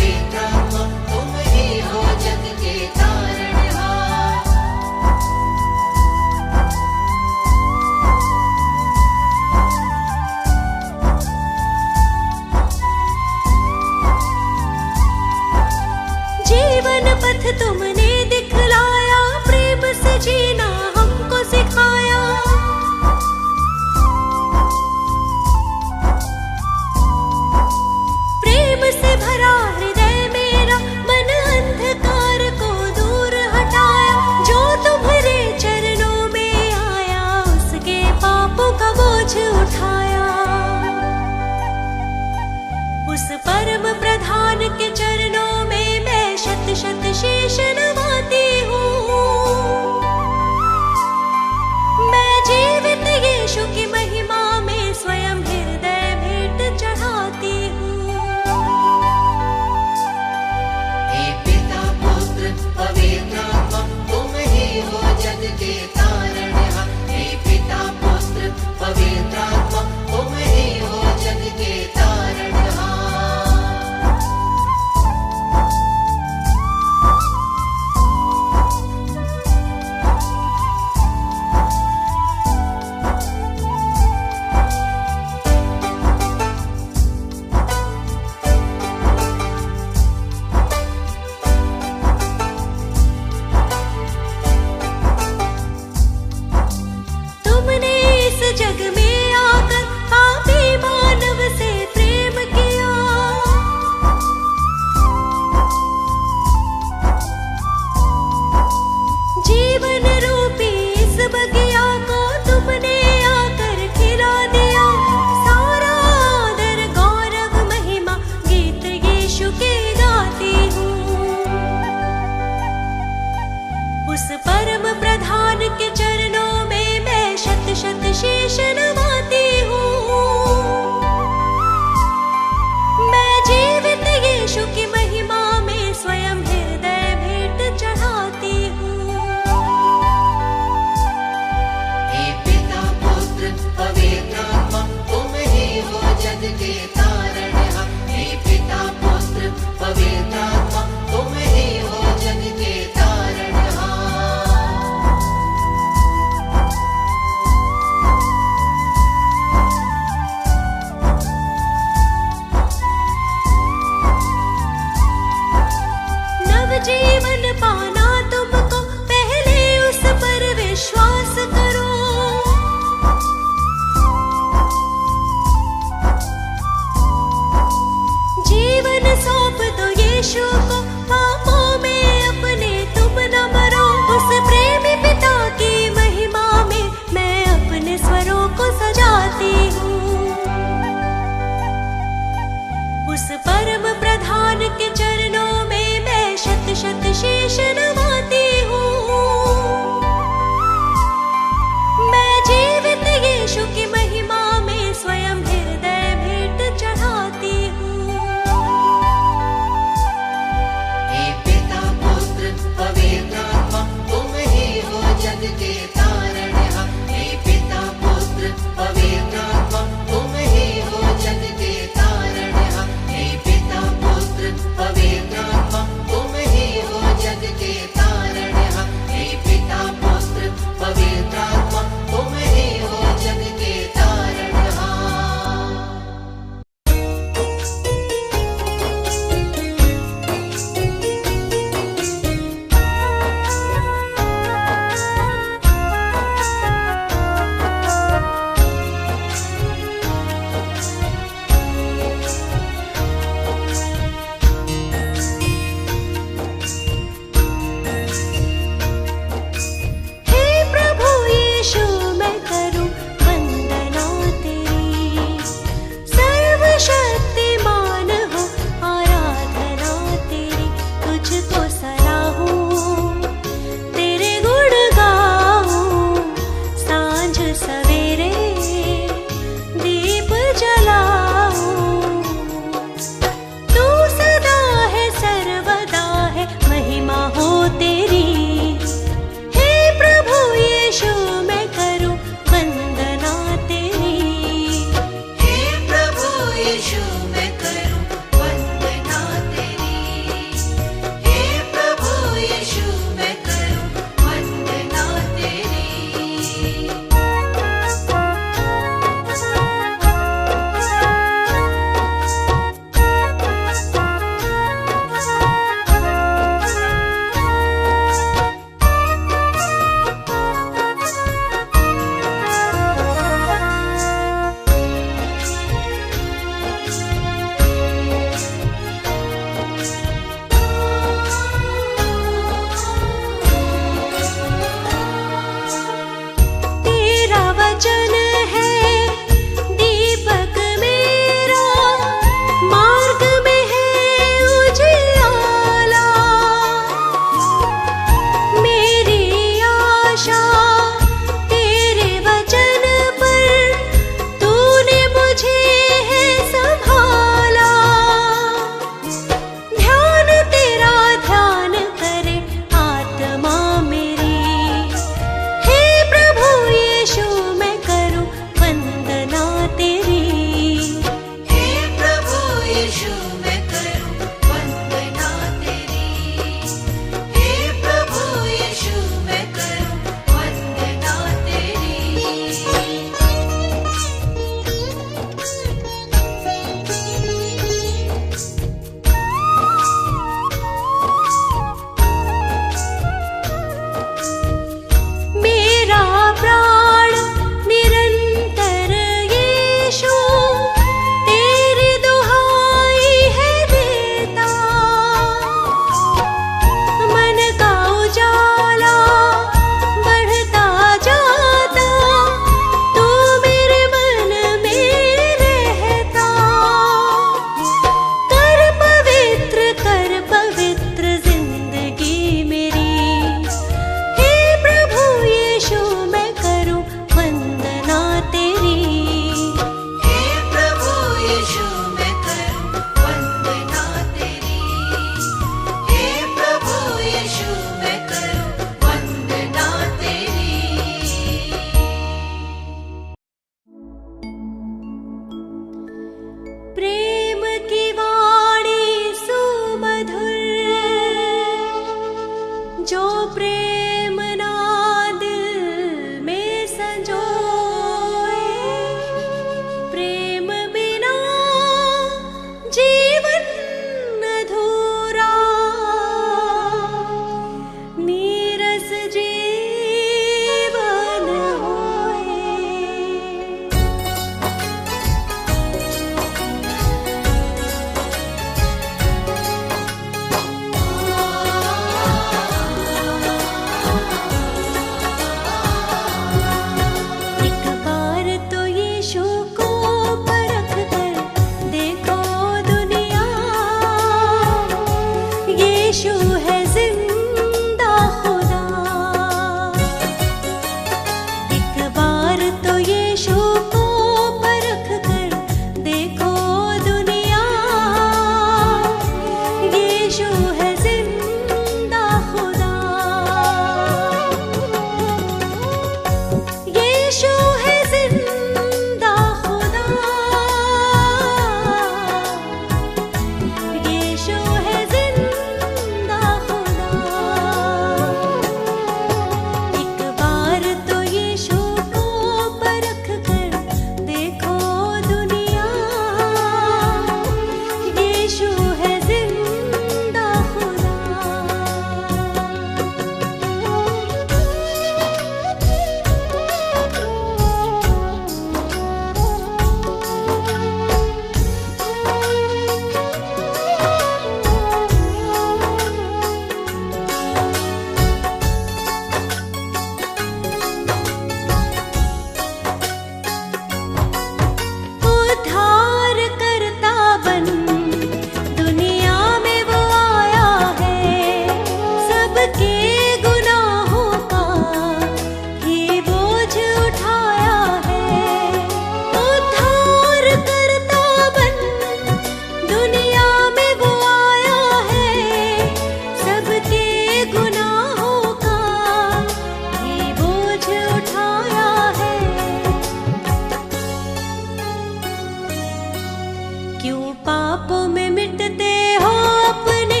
पापों में मिटते हो अपने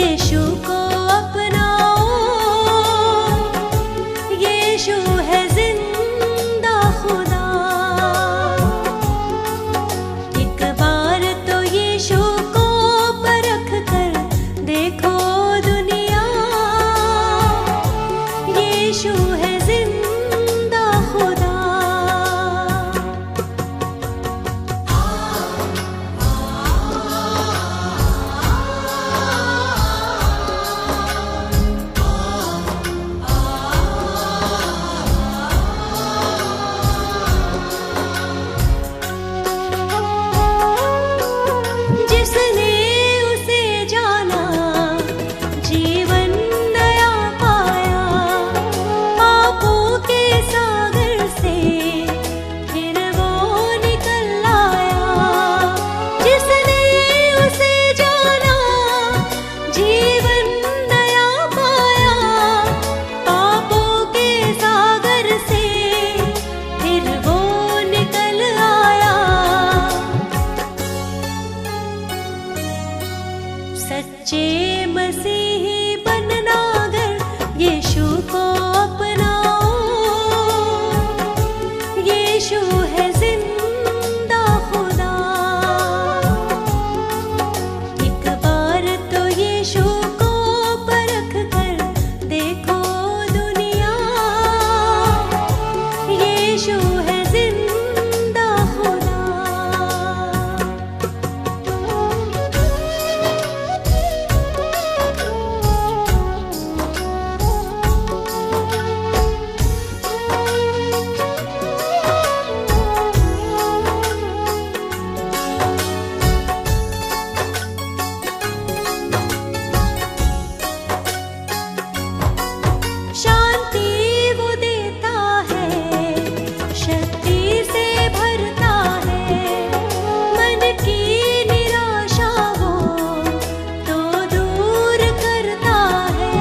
यीशु को अपनाओ। यीशु है जिंदा खुदा। एक बार तो यीशु को परख कर देखो दुनिया। यीशु है जिंदा खुदा। जिसने उसे जाना जीवन नया पाया। पापों के सागर से फिर वो निकल आया। जिसने उसे जाना जीवन नया पाया। पापों के सागर से फिर वो निकल आया। सच्चे मसीही बनना अगर यीशु को अपनाओ। यीशु है जिंदा खुदा। एक बार तो यीशु को परख कर देखो दुनिया। यीशु है जिंदा खुदा। शांति वो देता है, शक्ति से भरता है। मन की निराशा वो तो दूर करता है।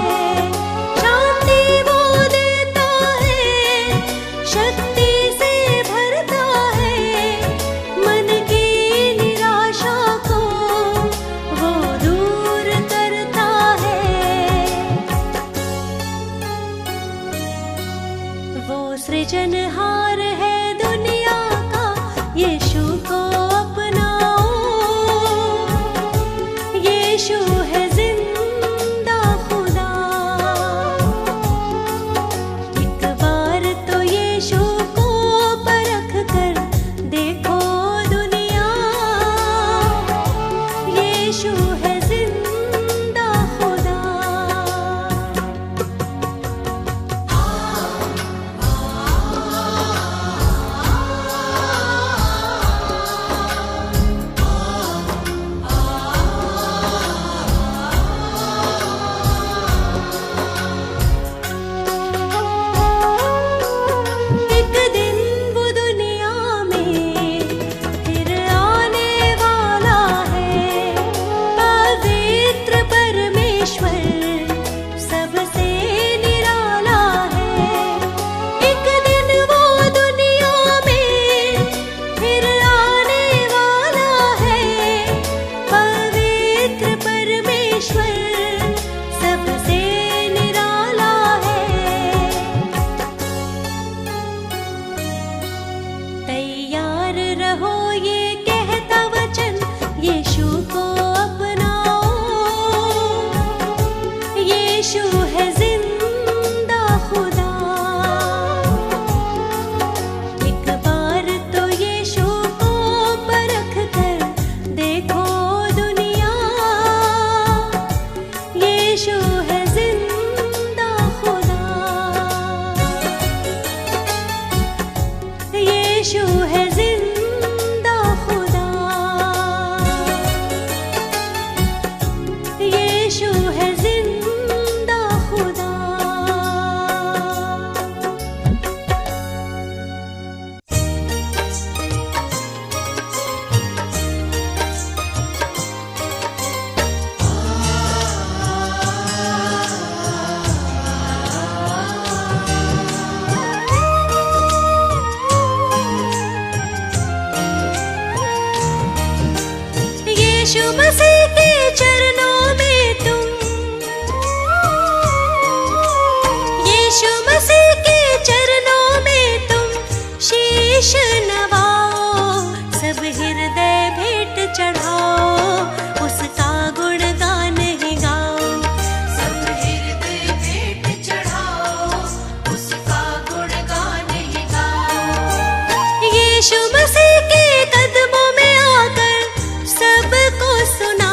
शांति वो देता है, शक्ति से भरता है। मन की निराशा को वो दूर करता है। वो सृजनहार है दुनिया का। यीशु को अपनाओ। यीशु है जिंदा खुदा। एक बार तो यीशु को परख कर देखो दुनिया। यीशु है जिंदा खुदा। एक दिन वो दुनिया में फिर आने वाला है। पवित्र परमेश्वर सबसे निराला है। एक दिन वो दुनिया में फिर आने वाला है। पवित्र परमेश्वर सबसे निराला है। तैयार रहो ये कहता वचन। यीशु को अपनाओ। यीशु है जिंदा खुदा। एक बार तो यीशु को परख कर देखो दुनिया। यीशु है जिंदा खुदा। यीशु है जिंदा खुदा। यीशु मसीह के चरणों में तुम, यीशु मसीह के चरणों में तुम शीश नवाओ, सब हृदय भेंट चढ़ाओ, उसका गुणगान ही गाओ। सब हृदय भेंट चढ़ाओ, उसका गुणगान ही गाओ। यीशु मसीह के कदमों में आकर सबको सुना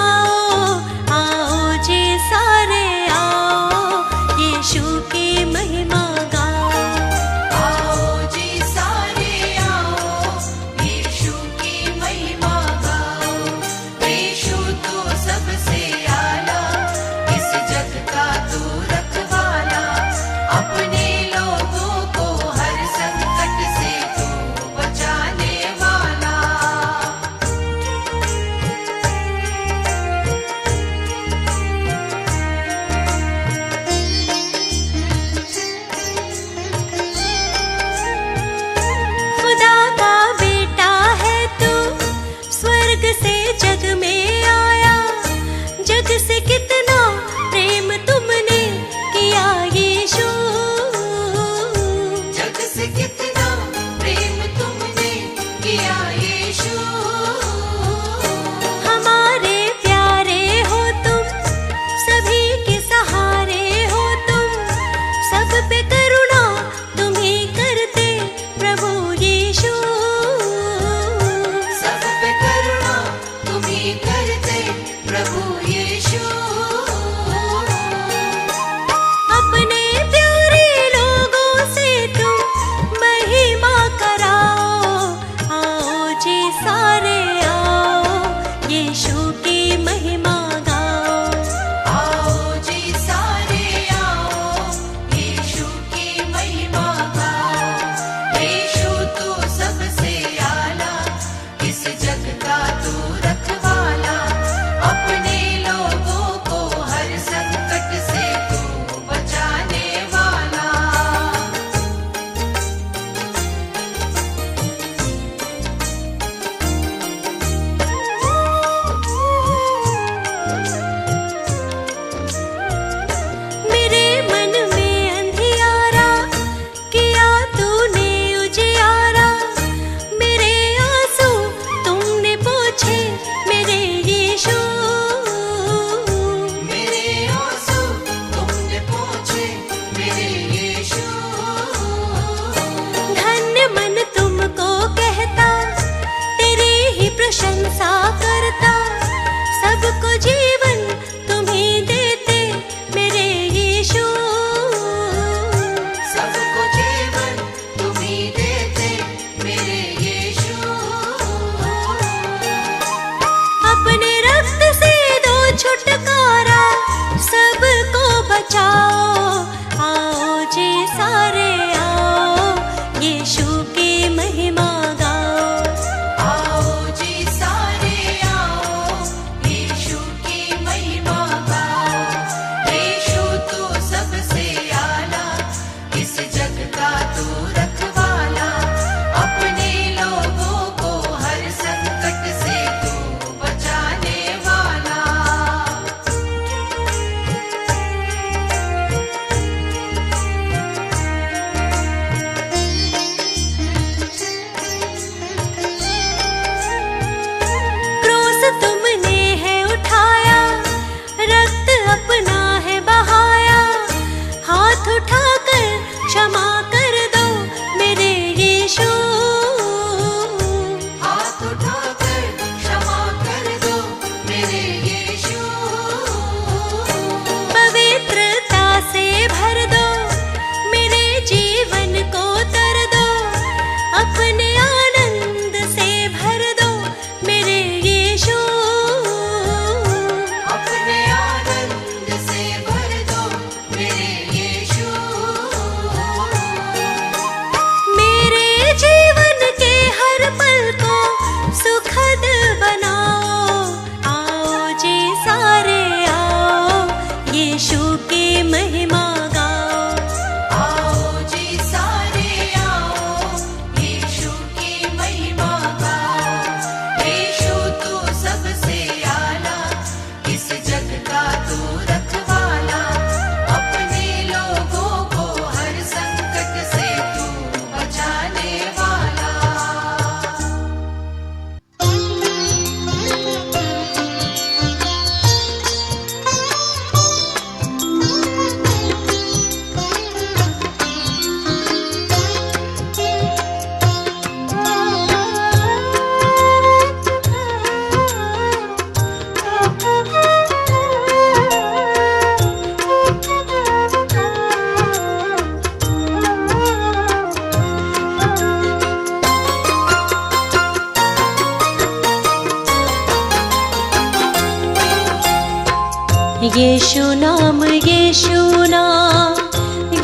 यीशु नाम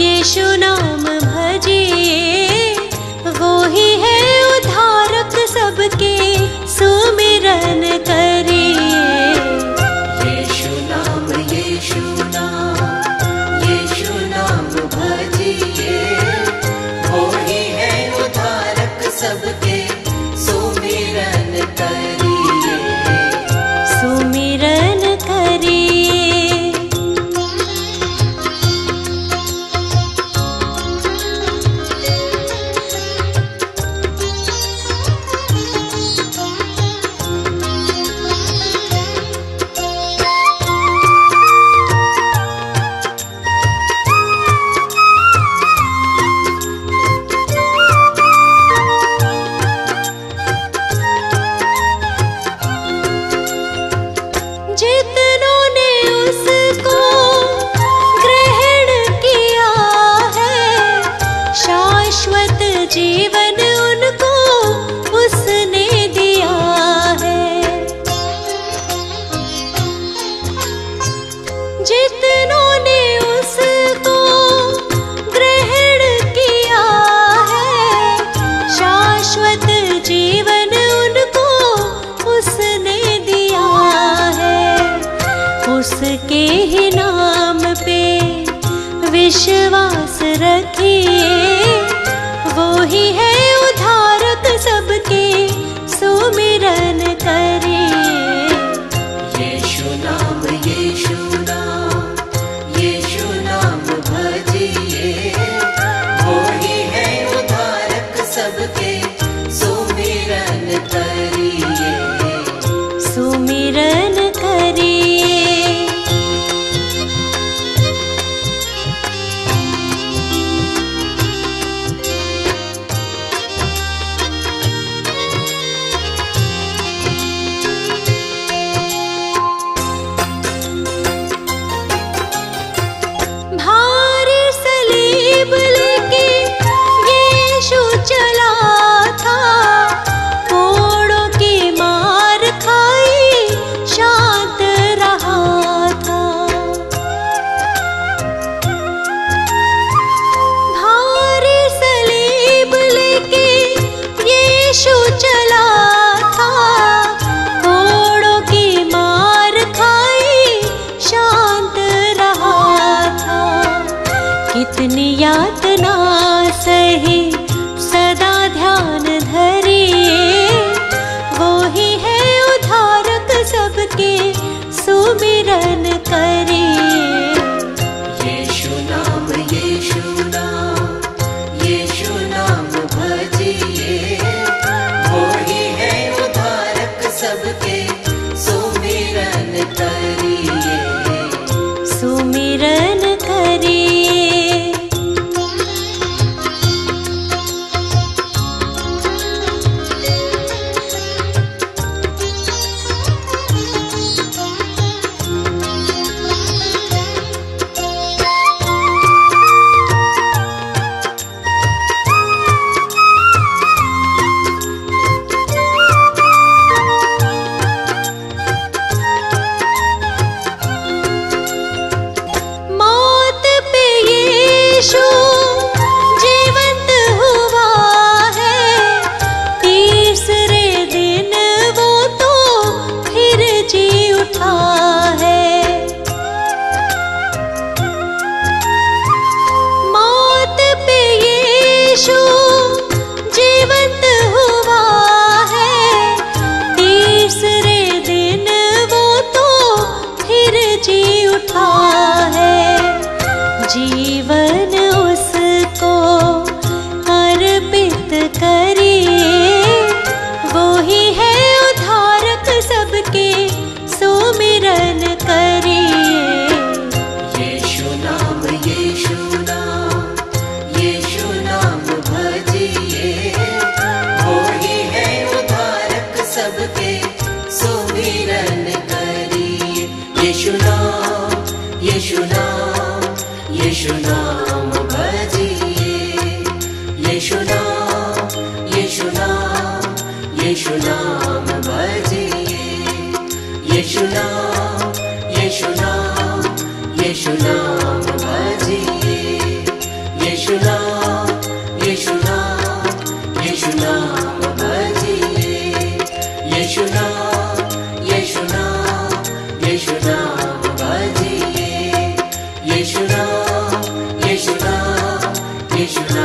यीशु नाम भजिए, वो ही है उद्धारक सबके, सुमिरन करिए। यीशु नाम भजिए, वो ही है उद्धारक सबके, सुमिरन करिए। सुमिरन करिए। जितनों ने उसको ग्रहण किया है, शाश्वत जीवन उनको उसने दिया है। जितनों ने उसको ग्रहण किया है, शाश्वत जीवन उनको उसने दिया है। उसके ही नाम पे विश्वास रखिए, वो ही है उद्धारक सबके, सुमिरन करिए। यीशु नाम भजिए, वो ही है उद्धारक सबके, सुमिरन करिए। सुमिरन करिए। भारी सलीब लेके यीशु चला था, कोड़ों की मार खाई शांत रहा था। भारी सलीब लेके यीशु चला था, कोड़ों की मार खाई शांत रहा था। कितनी यातना सही सदा ध्यान धरिए, वो ही है उद्धारक सबके, सुमिरन करिए। यीशु नाम भजिए, वो ही है उद्धारक सबके, सुमिरन करिए। सुमिरन करिए। मौत पे यीशु जीवंत हुआ है, तीसरे दिन वो तो फिर जी उठा है। मौत पे यीशु जीवंत हुआ है, तीसरे दिन वो तो फिर जी उठा है। जीवन उसको अर्पित करिए, वो ही है उद्धारक सबके, सुमिरन करिए। यीशु नाम भजिए, वो ही है उद्धारक सबके, सुमिरन करिए। यीशु नाम भजिए, यीशु नाम भजिए, यीशु नाम यीशु नाम भजिए यीशु नाम यीशु नाम यीशु नाम भजिए यीशु नाम यीशु नाम यीशु नाम भजिए यीशु नाम यीशु नाम यीशु नाम